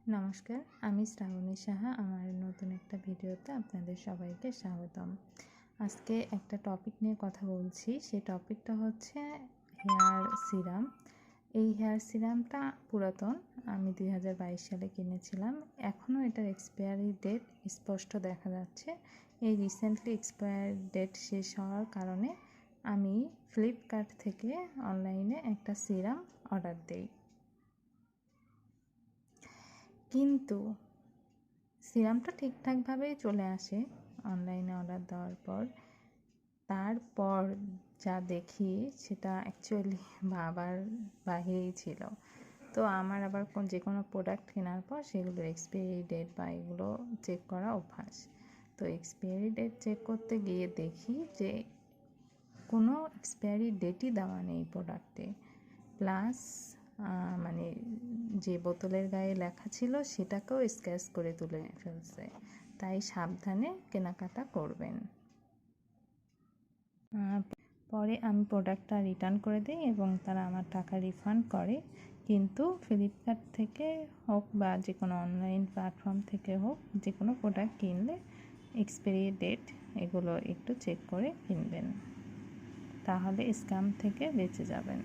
নমস্কার, আমি শ্রাবণী সাহা। আমার নতুন একটা ভিডিওতে আপনাদের সবাইকে স্বাগতম। আজকে একটা টপিক নিয়ে কথা বলছি। সেই টপিকটা হচ্ছে হেয়ার সিরাম। এই হেয়ার সিরামটা পুরাতন, আমি 2022 সালে কিনেছিলাম। এখনও এটার এক্সপায়ারি ডেট স্পষ্ট দেখা যাচ্ছে। এই রিসেন্টলি এক্সপায়ার ডেট শেষ হওয়ার কারণে আমি ফ্লিপকার্ট থেকে অনলাইনে একটা সিরাম অর্ডার দিই। কিন্তু সিরামটা ঠিকঠাকভাবেই চলে আসে অনলাইনে অর্ডার দেওয়ার পর। তারপর যা দেখি সেটা অ্যাকচুয়ালি ভাবার বাহিরেই ছিল। তো আমার আবার যে কোনো প্রোডাক্ট কেনার পর সেগুলোর এক্সপায়ারি ডেট বা এগুলো চেক করা অভ্যাস। তো এক্সপায়ারি ডেট চেক করতে গিয়ে দেখি যে কোনো এক্সপায়ারি ডেটই দেওয়া নেই প্রোডাক্টে। প্লাস মানে যে বোতলের গায়ে লেখা ছিল সেটাকেও স্ক্র্যাচ করে তুলে ফেলছে। তাই সাবধানে কেনাকাটা করবেন। পরে আমি প্রোডাক্টটা রিটার্ন করে দিই এবং তারা আমার টাকা রিফান্ড করে। কিন্তু ফ্লিপকার্ট থেকে হোক বা যে কোনো অনলাইন প্ল্যাটফর্ম থেকে হোক, যে কোনো প্রোডাক্ট কিনলে এক্সপায়ারি ডেট এগুলো একটু চেক করে কিনবেন, তাহলে স্ক্যাম থেকে বেঁচে যাবেন।